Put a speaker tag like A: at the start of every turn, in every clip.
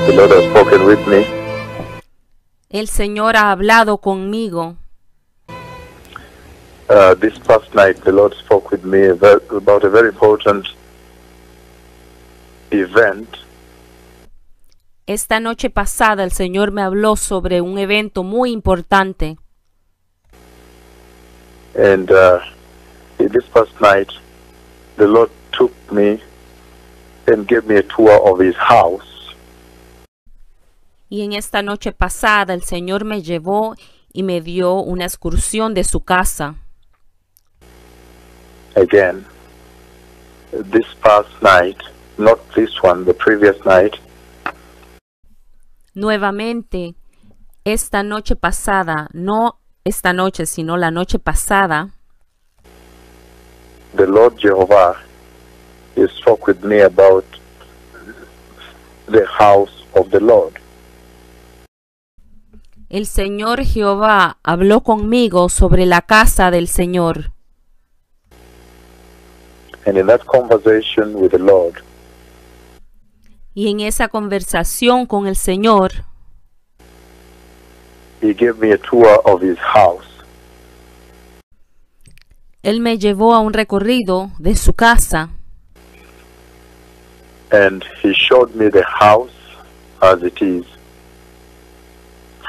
A: the Lord has spoken with me.
B: El Señor ha hablado conmigo.
A: This past night, the Lord spoke with me about a very important event.
B: Esta noche pasada el Señor me habló sobre un evento muy importante.
A: And this past night, the Lord took me and gave me a tour of His house.
B: Y en esta noche pasada el Señor me llevó y me dio una excursión de su casa.
A: Again, this past night, not this one, the previous night,
B: Nuevamente, esta noche pasada, no esta noche, sino la noche pasada,
A: the Lord Jehovah, He spoke with me about the house of the Lord.
B: el Señor Jehová habló conmigo sobre la casa del Señor.
A: And in that conversation with the Lord,
B: Y en esa conversación con el Señor,
A: He gave me a tour of His house.
B: Él me llevó a un recorrido de su casa.
A: And He showed me the house as it is,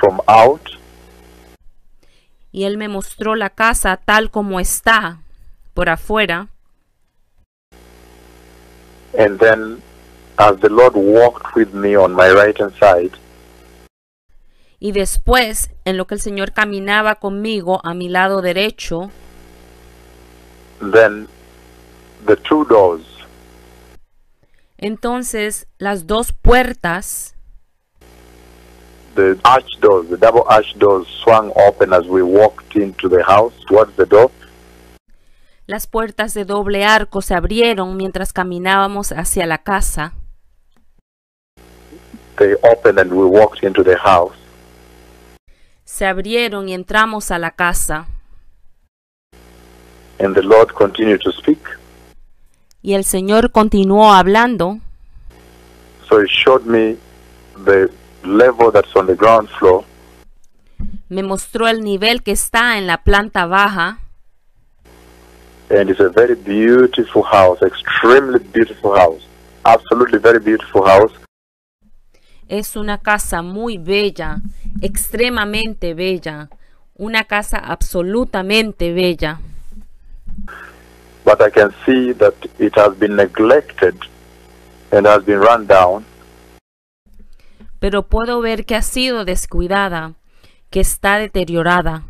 A: from out,
B: Y Él me mostró la casa tal como está, por afuera.
A: and then as the Lord walked with me on my right-hand side,
B: Y después, en lo que el Señor caminaba conmigo a mi lado derecho,
A: then the two doors,
B: entonces las dos puertas,
A: the arch doors, the double arch doors swung open as we walked into the house towards the door.
B: las puertas de doble arco se abrieron mientras caminábamos hacia la casa.
A: They opened and we walked into the house.
B: Se abrieron y entramos a la casa.
A: And the Lord continued to speak.
B: Y el Señor continuó hablando.
A: So He showed me the level that's on the ground floor,
B: Me mostró el nivel que está en la planta baja.
A: and it's a very beautiful house, extremely beautiful house, absolutely very beautiful house.
B: Es una casa muy bella, extremadamente bella. Una casa absolutamente bella.
A: But I can see that it has been neglected and has been run down.
B: Pero puedo ver que ha sido descuidada, que está deteriorada.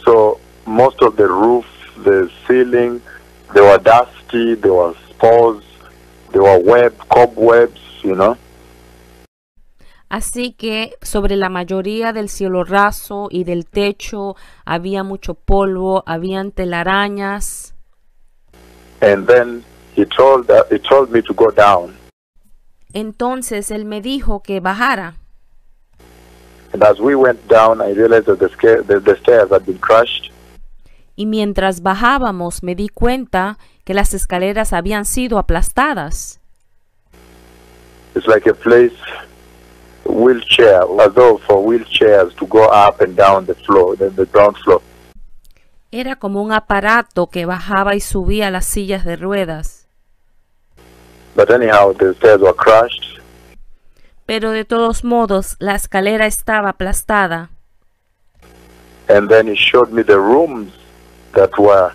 A: So most of the roof, the ceiling, they were dusty, there were spores, there were cobwebs, you know.
B: Así que sobre la mayoría del cielo raso y del techo había mucho polvo, habían telarañas.
A: And then he told me to go down.
B: Entonces él me dijo que bajara.
A: And as we went down, I realized that the stairs had been crushed.
B: Y mientras bajábamos me di cuenta que las escaleras habían sido aplastadas.
A: It's like a place, wheelchair, as though for wheelchairs to go up and down the floor, the ground floor.
B: Era como un aparato que bajaba y subía las sillas de ruedas.
A: But anyhow, the stairs were crushed.
B: Pero de todos modos la escalera estaba aplastada.
A: And then he showed me the rooms that were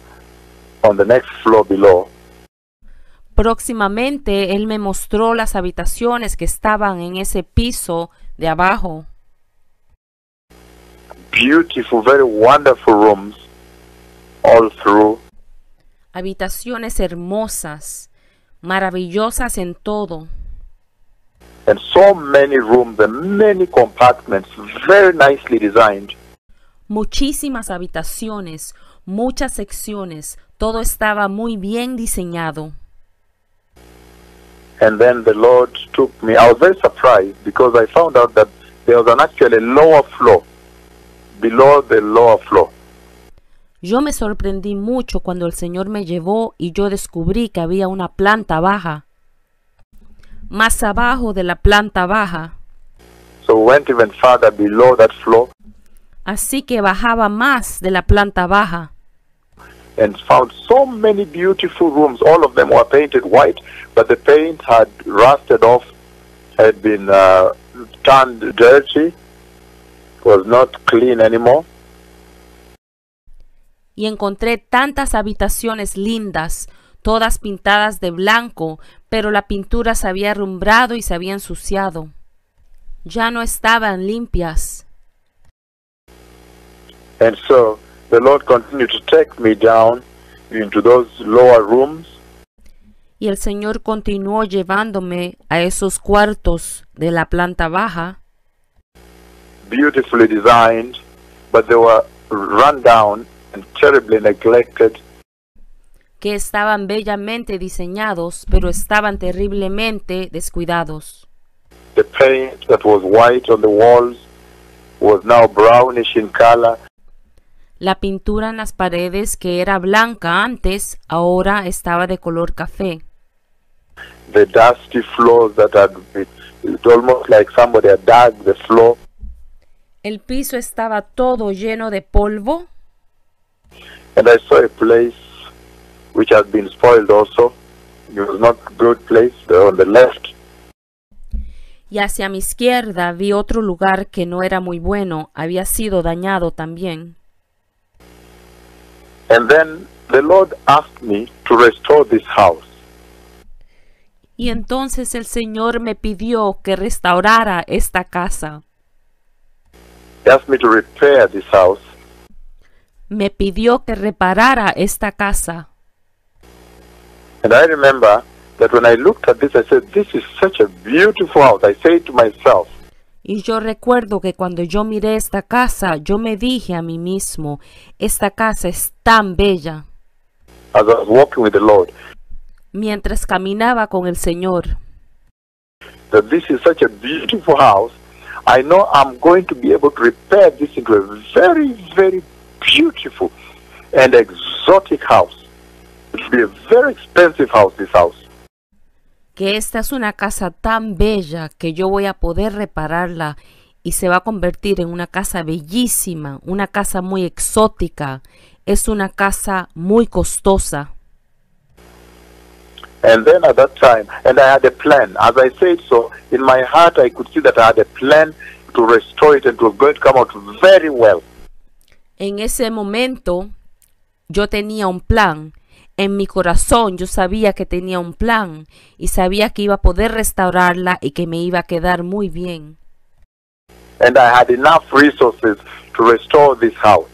A: on the next floor below.
B: Próximamente él me mostró las habitaciones que estaban en ese piso de abajo.
A: Beautiful, very wonderful rooms all through.
B: Habitaciones hermosas, maravillosas en todo.
A: And so many rooms and many compartments, very nicely designed.
B: Muchísimas habitaciones, muchas secciones, todo estaba muy bien diseñado.
A: And then the Lord took me. I was very surprised because I found out that there was an actually lower floor, below the lower floor.
B: Yo me sorprendí mucho cuando el Señor me llevó y yo descubrí que había una planta baja. más abajo de la planta baja.
A: So we went even farther below that floor
B: Así que bajaba más de la planta baja
A: and found so many beautiful rooms. All of them were painted white, but the paint had rusted off, had been turned dirty, was not clean anymore.
B: y encontré tantas habitaciones lindas, todas pintadas de blanco, pero la pintura se había arrumbrado y se había ensuciado. Ya no estaban limpias.
A: And so the Lord continued to take me down into those lower rooms.
B: Y el Señor continuó llevándome a esos cuartos de la planta baja,
A: Beautifully designed, but they were run down and terribly neglected.
B: que estaban bellamente diseñados, pero estaban terriblemente descuidados.
A: The paint that was white on the walls was now brownish in color.
B: La pintura en las paredes, que era blanca antes, ahora estaba de color café.
A: The dusty floors that had been, it almost like somebody had dug the floor.
B: El piso estaba todo lleno de polvo,
A: And I saw a place which had been spoiled also. It was not a good place on the left.
B: y hacia mi izquierda vi otro lugar que no era muy bueno, había sido dañado también.
A: And then the Lord asked me to restore this house.
B: Y entonces el Señor me pidió que restaurara esta casa.
A: He asked me to repair this house.
B: Me pidió que reparara esta casa.
A: And I remember that when I looked at this, I said, this is such a beautiful house. I said to myself,
B: Y yo recuerdo que cuando yo miré esta casa, yo me dije a mí mismo, esta casa es tan bella.
A: as I was walking with the Lord,
B: Mientras caminaba con el Señor,
A: that this is such a beautiful house. I know I'm going to be able to repair this into a very, very beautiful and exotic house. It will be a very expensive house, this house.
B: que esta es una casa tan bella que yo voy a poder repararla y se va a convertir en una casa bellísima, una casa muy exótica, es una casa muy costosa.
A: And then at that time, and I had a plan. As I said so, in my heart I could see that I had a plan to restore it and it was going to come out very well.
B: En ese momento yo tenía un plan. En mi corazón yo sabía que tenía un plan y sabía que iba a poder restaurarla y que me iba a quedar muy bien.
A: And I had enough resources to restore this house.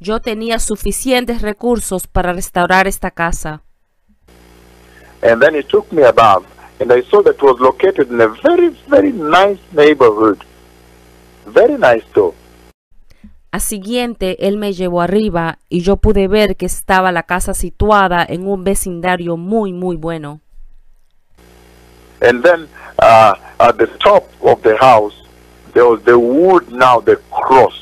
B: Yo tenía suficientes recursos para restaurar esta casa.
A: And then he took me above, and I saw that it was located in a very, very nice neighborhood. Very nice too.
B: Al siguiente, él me llevó arriba y yo pude ver que estaba la casa situada en un vecindario muy, muy bueno.
A: And then at the top of the house, there was the wood now, the cross.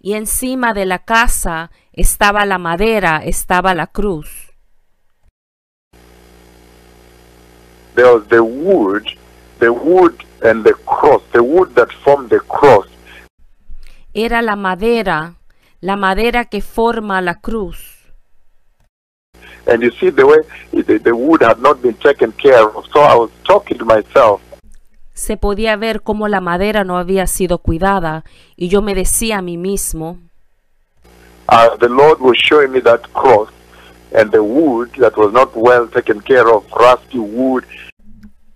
B: Y encima de la casa estaba la madera, estaba la cruz.
A: There was the wood and the cross, the wood that formed the cross.
B: Era la madera que forma la cruz.
A: And you see the way the wood had not been taken care of. So I was talking to myself,
B: Se podía ver cómo la madera no había sido cuidada y yo me decía a mí mismo,
A: the Lord was showing me that cross and the wood that was not well taken care of, rusty wood.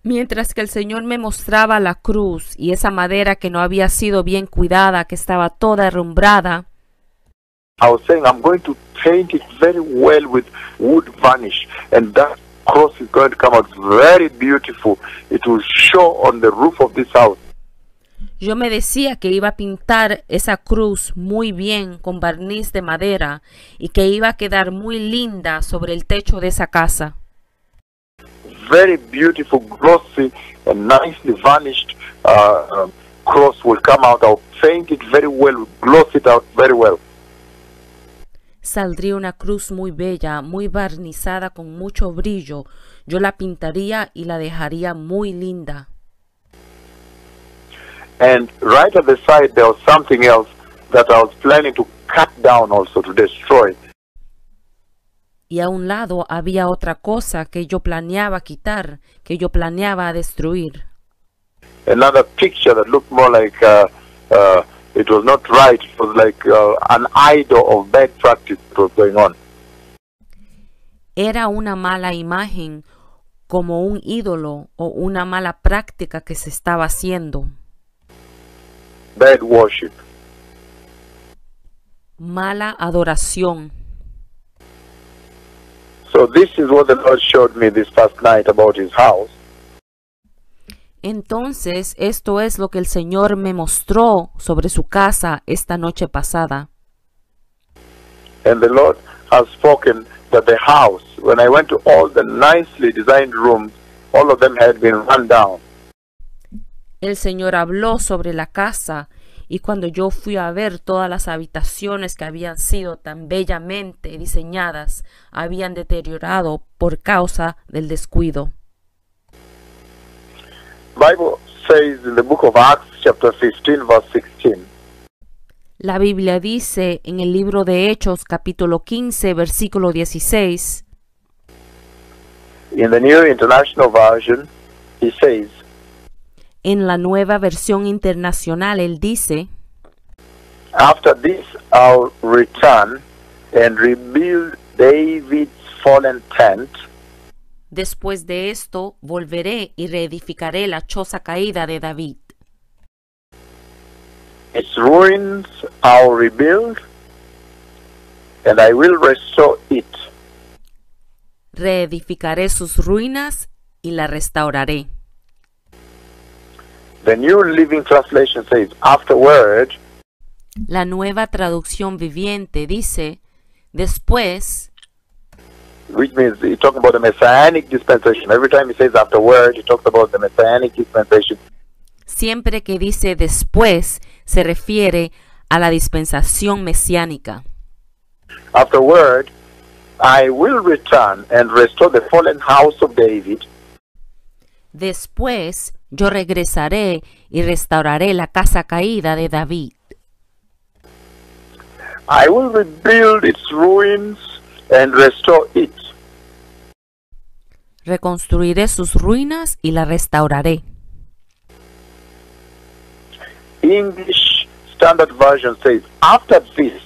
B: mientras que el Señor me mostraba la cruz y esa madera que no había sido bien cuidada, que estaba toda herrumbrada.
A: I was saying, I'm going to paint it very well with wood varnish, and that cross is going to come out very beautiful. It will show on the roof of this house.
B: Yo me decía que iba a pintar esa cruz muy bien con barniz de madera y que iba a quedar muy linda sobre el techo de esa casa.
A: Very beautiful, glossy, and nicely varnished cross will come out. I'll paint it very well, gloss it out very well.
B: Saldría una cruz muy bella, muy barnizada con mucho brillo. Yo la pintaría y la dejaría muy linda.
A: And right at the side there was something else that I was planning to cut down also, to destroy.
B: Y a un lado había otra cosa que yo planeaba quitar, que yo planeaba destruir.
A: Another picture that looked more like it was not right. It was like an idol of bad practice that was going on.
B: Era una mala imagen, como un ídolo o una mala práctica que se estaba haciendo.
A: Bad worship.
B: Mala adoración.
A: So this is what the Lord showed me this past night about his house.
B: Entonces, esto es lo que el Señor me mostró sobre su casa esta noche pasada.
A: And the Lord has spoken that the house, when I went to all the nicely designed rooms, all of them had been run down.
B: El Señor habló sobre la casa y cuando yo fui a ver todas las habitaciones que habían sido tan bellamente diseñadas, habían deteriorado por causa del descuido.
A: Bible says in the book of Acts chapter 15 verse 16,
B: La Biblia dice en el libro de Hechos capítulo 15 versículo 16,
A: in the New International Version, he says,
B: en la nueva versión internacional él dice,
A: after this I'll return and rebuild David's fallen tent,
B: después de esto volveré y reedificaré la choza caída de David.
A: its ruins I'll rebuild, and I will restore it.
B: Reedificaré sus ruinas y la restauraré.
A: The New Living Translation says, afterward,
B: La nueva traducción viviente dice, después,
A: which means he's talking about the Messianic dispensation. Every time he says afterward, he talks about the Messianic dispensation.
B: siempre que dice después, se refiere a la dispensación mesiánica.
A: Afterward, I will return and restore the fallen house of David,
B: Después, yo regresaré y restauraré la casa caída de David.
A: I will rebuild its ruins and restore it.
B: Reconstruiré sus ruinas y la restauraré.
A: English Standard Version says, after this,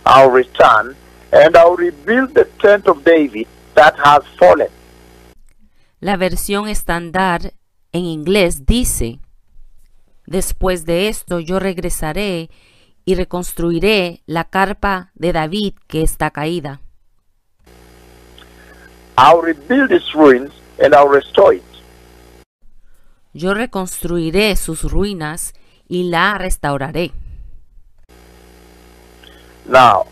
A: I'll return and I'll rebuild the tent of David that has fallen.
B: La versión estándar en inglés dice, después de esto yo regresaré y reconstruiré la carpa de David que está caída.
A: I'll rebuild its ruins and I'll restore it.
B: Yo reconstruiré sus ruinas y la restauraré.
A: Now,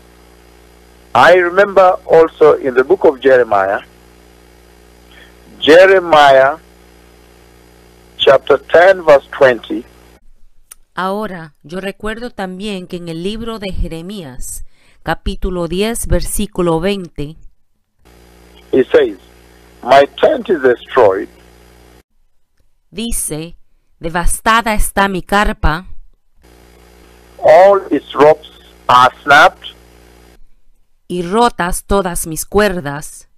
A: I remember also in the book of Jeremiah chapter 10 verse 20,
B: Ahora, yo recuerdo también que en el libro de Jeremías, capítulo 10, versículo 20,
A: it says, my tent is destroyed,
B: dice, devastada está mi carpa,
A: all its ropes are snapped,
B: y rotas todas mis cuerdas,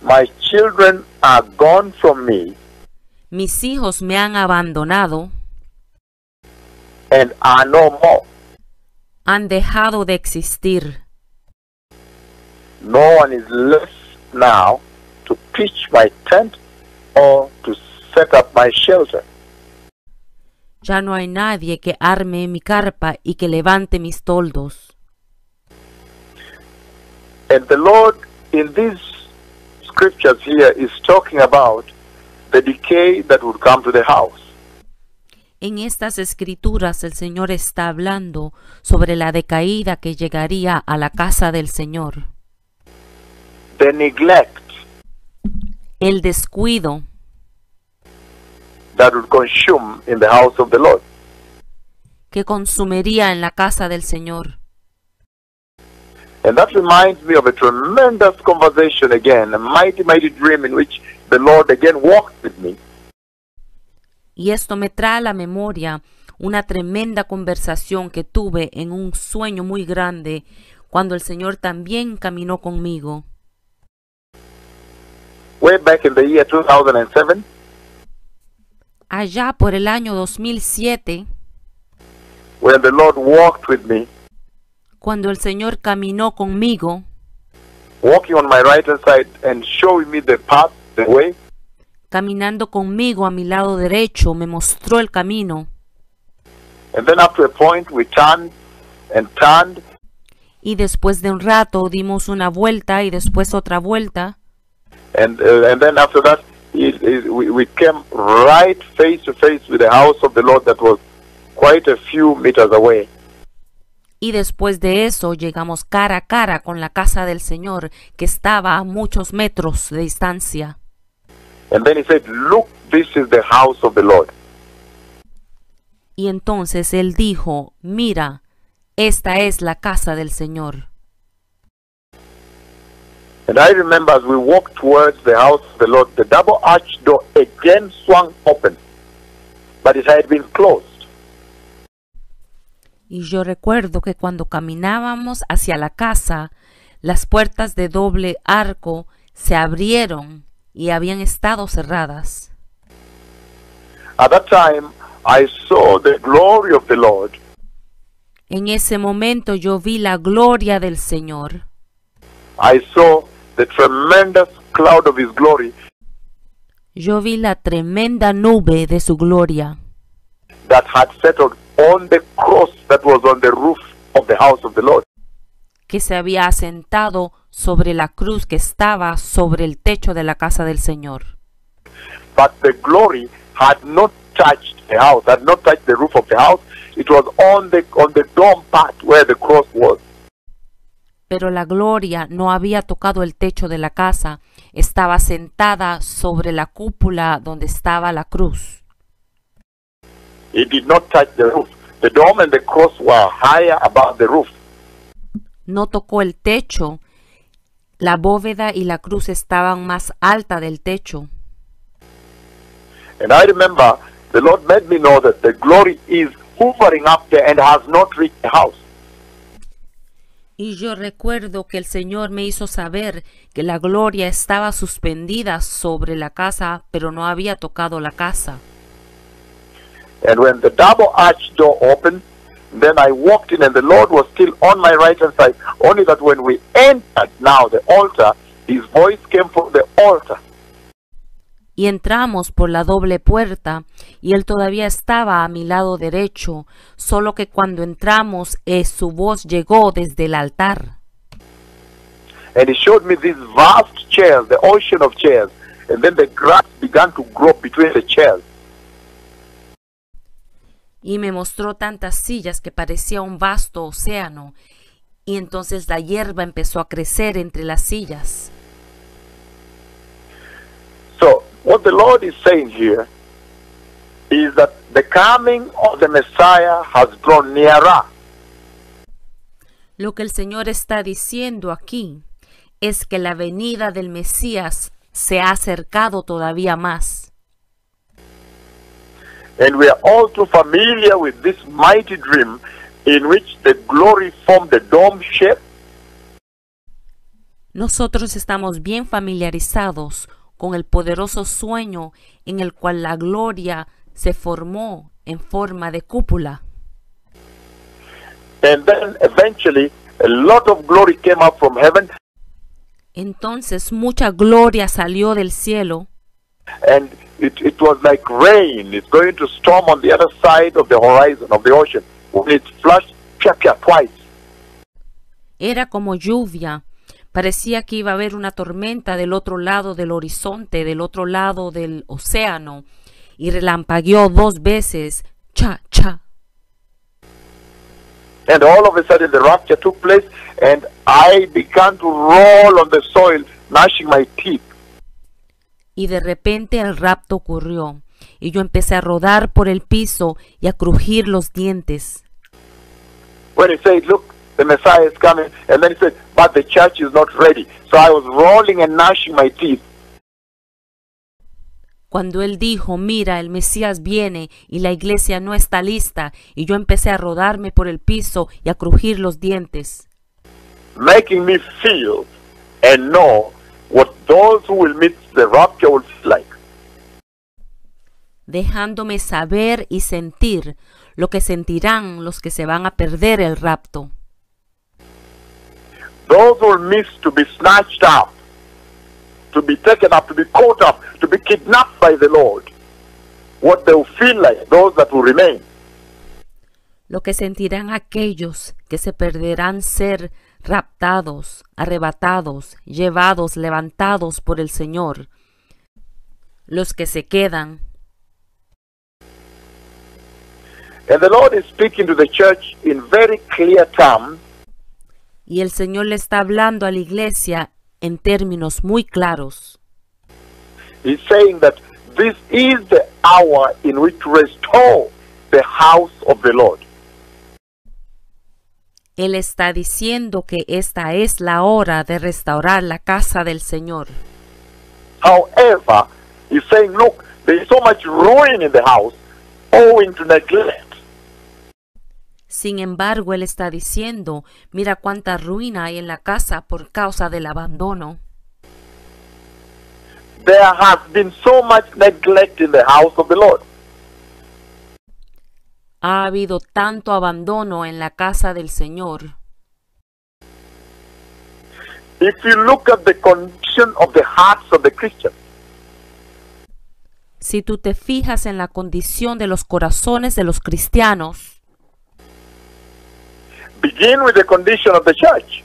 A: my children are gone from me
B: mis hijos me han abandonado,
A: and are no more.
B: han dejado de existir.
A: No one is left now to pitch my tent or to set up my shelter.
B: Ya no hay nadie que arme mi carpa y que levante mis toldos.
A: And the Lord in these scriptures here is talking about the decay that would come to the house.
B: En estas escrituras el Señor está hablando sobre la decaída que llegaría a la casa del Señor.
A: The neglect
B: El descuido
A: that would consume in the house of the Lord.
B: que consumiría en la casa del Señor.
A: And that reminds me of a tremendous conversation again, a mighty, mighty dream in which the Lord again walked with me.
B: Y esto me trae a la memoria una tremenda conversación que tuve en un sueño muy grande cuando el Señor también caminó conmigo.
A: Way back in the year 2007,
B: Allá por el año 2007,
A: when the Lord walked with me,
B: cuando el Señor caminó conmigo,
A: walking on my right hand side and showing me the path, the way.
B: caminando conmigo a mi lado derecho, me mostró el camino.
A: And then up to a point we turned and turned.
B: Y después de un rato dimos una vuelta y después otra vuelta.
A: And then after that we came right face to face with the house of the Lord that was quite a few meters away.
B: Y después de eso llegamos cara a cara con la casa del Señor que estaba a muchos metros de distancia.
A: And then he said, "Look, this is the house of the Lord."
B: Y entonces él dijo, mira, esta es la casa del Señor.
A: And I remember as we walked towards the house of the Lord, the double arch door again swung open, but it had been closed.
B: Y yo recuerdo que cuando caminábamos hacia la casa, las puertas de doble arco se abrieron y habían estado cerradas.
A: At that time, I saw the glory of the Lord.
B: En ese momento yo vi la gloria del Señor.
A: I saw the tremendous cloud of His glory
B: Yo vi la tremenda nube de su gloria
A: that had settled on the cross that was on the roof of the house of the Lord.
B: que se había asentado sobre la cruz que estaba sobre el techo de la casa del Señor.
A: But the glory had not touched the house, had not touched the roof of the house. It was on the dome part where the cross was.
B: Pero la gloria no había tocado el techo de la casa, estaba sentada sobre la cúpula donde estaba la cruz.
A: It did not touch the roof. The dome and the cross were higher above the roof.
B: No tocó el techo, la bóveda y la cruz estaban más alta del techo.
A: And I remember the Lord made me know that the glory is hovering up there and has not reached the house.
B: Y yo recuerdo que el Señor me hizo saber que la gloria estaba suspendida sobre la casa, pero no había tocado la casa.
A: And when the double arch door opened, then I walked in and the Lord was still on my right hand side. Only that when we entered now the altar, His voice came from the altar.
B: Y entramos por la doble puerta, y Él todavía estaba a mi lado derecho, solo que cuando entramos su voz llegó desde el altar.
A: And He showed me these vast chairs, the ocean of chairs. And then the grass began to grow between the chairs.
B: Y me mostró tantas sillas que parecía un vasto océano, y entonces la hierba empezó a crecer entre las sillas.
A: So, what the Lord is saying here is that the coming of the Messiah has drawn nearer.
B: Lo que el Señor está diciendo aquí es que la venida del Mesías se ha acercado todavía más.
A: And we are all too familiar with this mighty dream in which the glory formed the dome shape.
B: Nosotros estamos bien familiarizados con el poderoso sueño en el cual la gloria se formó en forma de cúpula.
A: And then eventually a lot of glory came up from heaven.
B: Entonces mucha gloria salió del cielo.
A: And it was like rain. It's going to storm on the other side of the horizon of the ocean. When it flashed, twice.
B: Era como lluvia. Parecía que iba a haber una tormenta del otro lado del horizonte, del otro lado del océano. Y relampagueó 2 veces. Cha, cha.
A: And all of a sudden the rapture took place and I began to roll on the soil, gnashing my teeth.
B: Y de repente el rapto ocurrió, y yo empecé a rodar por el piso y a crujir los dientes.
A: When he said, look, the Messiah is coming, and then he said, but the church is not ready. So I was rolling and gnashing my teeth.
B: Cuando él dijo, mira, el Mesías viene y la iglesia no está lista, y yo empecé a rodarme por el piso y a crujir los dientes,
A: Making me feel and know what those who will miss the rapture will feel like.
B: dejándome saber y sentir lo que sentirán los que se van a perder el rapto.
A: Those who will miss to be snatched up, to be taken up, to be caught up, to be kidnapped by the Lord. What they will feel like, those that will remain.
B: Lo que sentirán aquellos que se perderán ser raptados, arrebatados, llevados, levantados por el Señor. Los que se quedan.
A: And the Lord is speaking to the church in very clear terms.
B: Y el Señor le está hablando a la iglesia en términos muy claros.
A: He's saying that this is the hour in which to restore the house of the Lord.
B: Él está diciendo que esta es la hora de restaurar la casa del Señor.
A: However, he's saying, look, there is so much ruin in the house owing to neglect.
B: Sin embargo, él está diciendo, mira cuánta ruina hay en la casa por causa del abandono.
A: There has been so much neglect in the house of the Lord.
B: Ha habido tanto abandono en la casa del Señor.
A: If you look at the condition of the hearts of the Christians,
B: Si tú te fijas en la condición de los corazones de los cristianos,
A: begin with the condition of the church.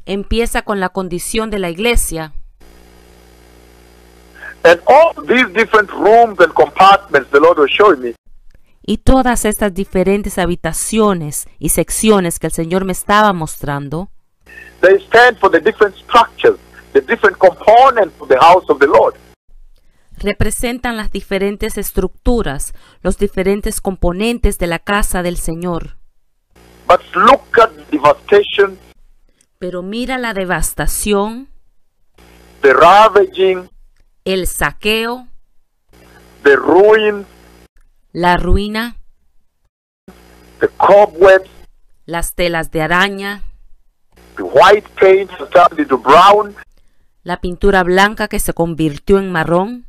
B: empieza con la condición de la iglesia.
A: And all these different rooms and compartments the Lord was showing me,
B: Y todas estas diferentes habitaciones y secciones que el Señor me estaba mostrando,
A: they stand for the different structures, the different components of the house of the Lord.
B: representan las diferentes estructuras, los diferentes componentes de la casa del Señor.
A: But look at the devastation,
B: Pero mira la devastación,
A: the ravaging,
B: el saqueo,
A: the ruin,
B: la ruina,
A: the cobwebs,
B: las telas de araña,
A: the white paint that turned into brown,
B: la pintura blanca que se convirtió en marrón,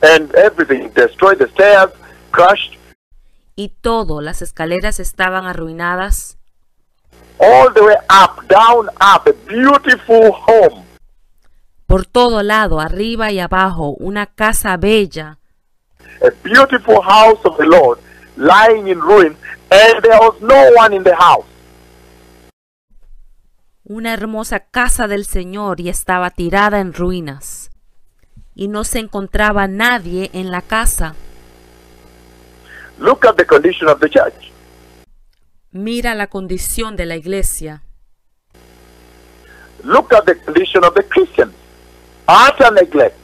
A: and everything. Destroyed the stairs, crushed,
B: y todo, las escaleras estaban arruinadas,
A: all the way up, down, up, a beautiful home.
B: por todo lado, arriba y abajo, una casa bella,
A: A beautiful house of the Lord lying in ruin, and there was no one in the house.
B: una hermosa casa del Señor y estaba tirada en ruinas, y no se encontraba nadie en la casa.
A: Look at the condition of the church.
B: Mira la condición de la iglesia.
A: Look at the condition of the Christians. Utter neglect.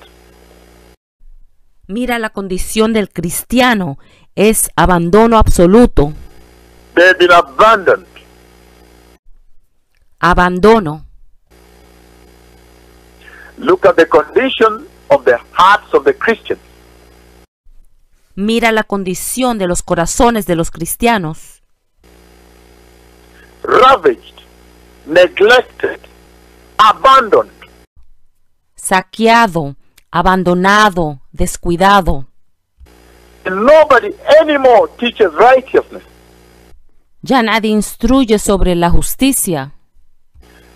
B: Mira la condición del cristiano. Es abandono absoluto.
A: They've been abandoned.
B: Abandono.
A: Look at the condition of the hearts of the Christians.
B: Mira la condición de los corazones de los cristianos.
A: Ravaged, neglected, abandoned.
B: Saqueado, abandonado, descuidado.
A: And nobody anymore teaches righteousness.
B: Ya nadie instruye sobre la justicia.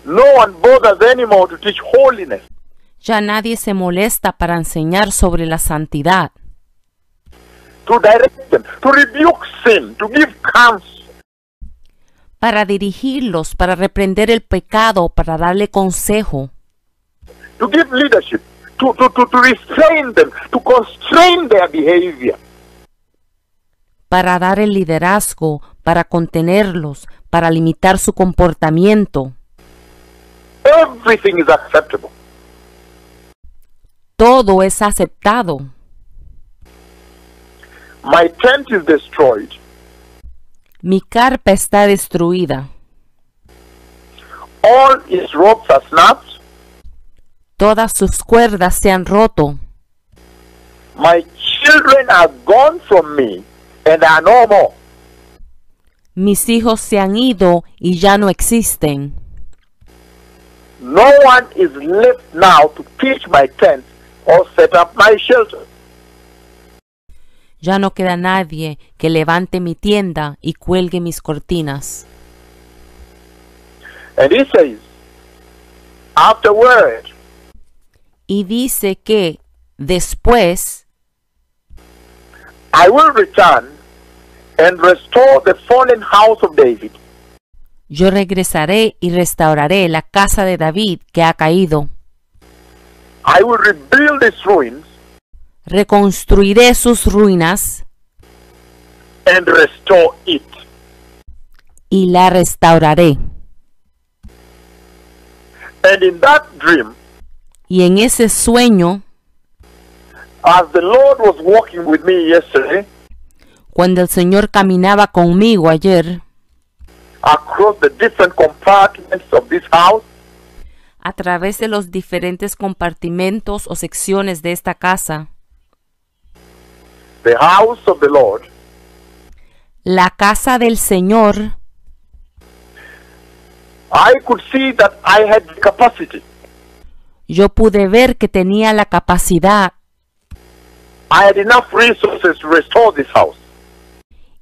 A: No one bothers anymore to teach holiness.
B: Ya nadie se molesta para enseñar sobre la santidad,
A: To direct them, to rebuke sin, to give counsel.
B: para dirigirlos, para reprender el pecado, para darle consejo,
A: To give leadership, to restrain them, to constrain their behavior.
B: para dar el liderazgo, para contenerlos, para limitar su comportamiento.
A: Everything is acceptable.
B: Todo es aceptado.
A: My tent is destroyed.
B: Mi carpa está destruida.
A: all its ropes are snapped.
B: Todas sus cuerdas se han roto.
A: My children are gone from me and are no more.
B: Mis hijos se han ido y ya no existen.
A: No one is left now to pitch my tent or set up my shelter.
B: Ya no queda nadie que levante mi tienda y cuelgue mis cortinas.
A: And he says, afterward,
B: Y dice que después
A: I will return and restore the fallen house of David,
B: yo regresaré y restauraré la casa de David que ha caído.
A: I will rebuild its ruins
B: Reconstruiré sus ruinas
A: and restore it.
B: y la restauraré.
A: And in that dream,
B: Y en ese sueño,
A: as the Lord was walking with me yesterday
B: cuando el Señor caminaba conmigo ayer
A: across the different compartments of this house,
B: a través de los diferentes compartimentos o secciones de esta casa,
A: the house of the Lord,
B: la casa del Señor,
A: I could see that I had the capacity.
B: yo pude ver que tenía la capacidad
A: I had enough resources to restore this house.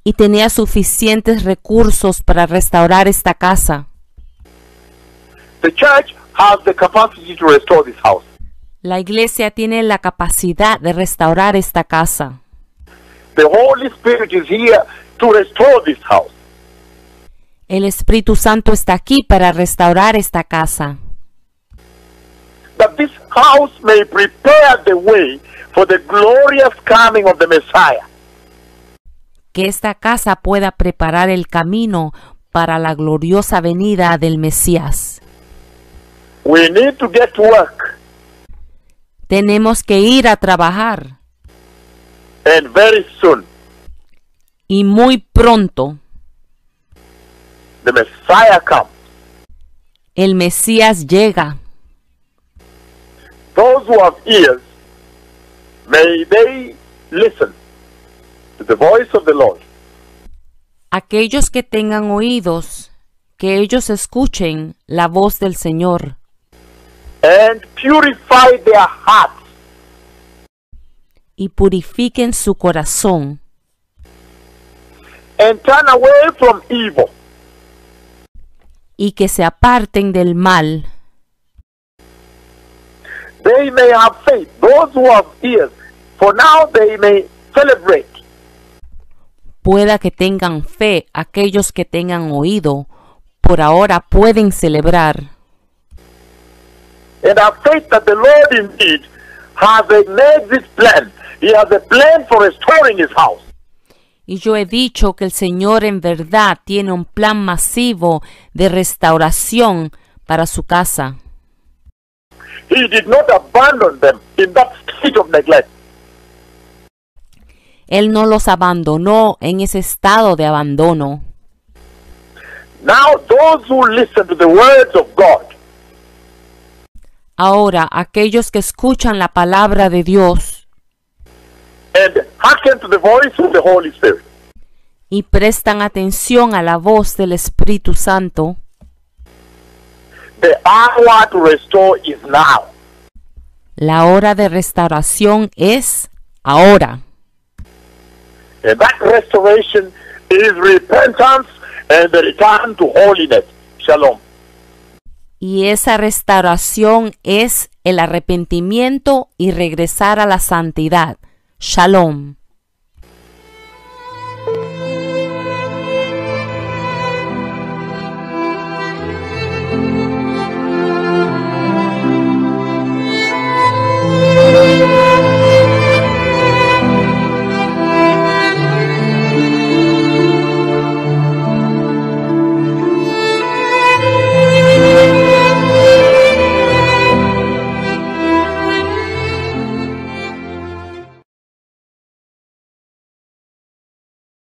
B: y tenía suficientes recursos para restaurar esta casa.
A: The church has the capacity to restore this house.
B: La iglesia tiene la capacidad de restaurar esta casa.
A: The Holy Spirit is here to restore this house.
B: El Espíritu Santo está aquí para restaurar esta casa.
A: That this house may prepare the way for the glorious coming of the Messiah.
B: Que esta casa pueda preparar el camino para la gloriosa venida del Mesías.
A: We need to get to work,
B: Tenemos que ir a trabajar
A: and very soon
B: y muy pronto
A: the Messiah comes.
B: el Mesías llega.
A: Those who have ears, may they listen to the voice of the Lord.
B: Aquellos que tengan oídos, que ellos escuchen la voz del Señor
A: And purify their hearts
B: y purifiquen su corazón
A: and turn away from evil.
B: y que se aparten del mal.
A: They may have faith. Those who have ears, for now they may celebrate.
B: Pueda que tengan fe aquellos que tengan oído, por ahora pueden celebrar.
A: And have faith that the Lord indeed has an exit plan. He has a plan for restoring his house.
B: Y yo he dicho que el Señor en verdad tiene un plan masivo de restauración para su casa.
A: He did not abandon them in that state of neglect.
B: Él no los abandonó en ese estado de abandono.
A: Now those who listen to the words of God
B: Ahora, aquellos que escuchan la palabra de Dios
A: and hearken to the voice of the Holy Spirit,
B: y prestan atención a la voz del Espíritu Santo,
A: the hour to restore is now.
B: la hora de restauración es ahora.
A: And that restoration is repentance and the return to holiness. Shalom.
B: Y esa restauración es el arrepentimiento y regresar a la santidad. Shalom.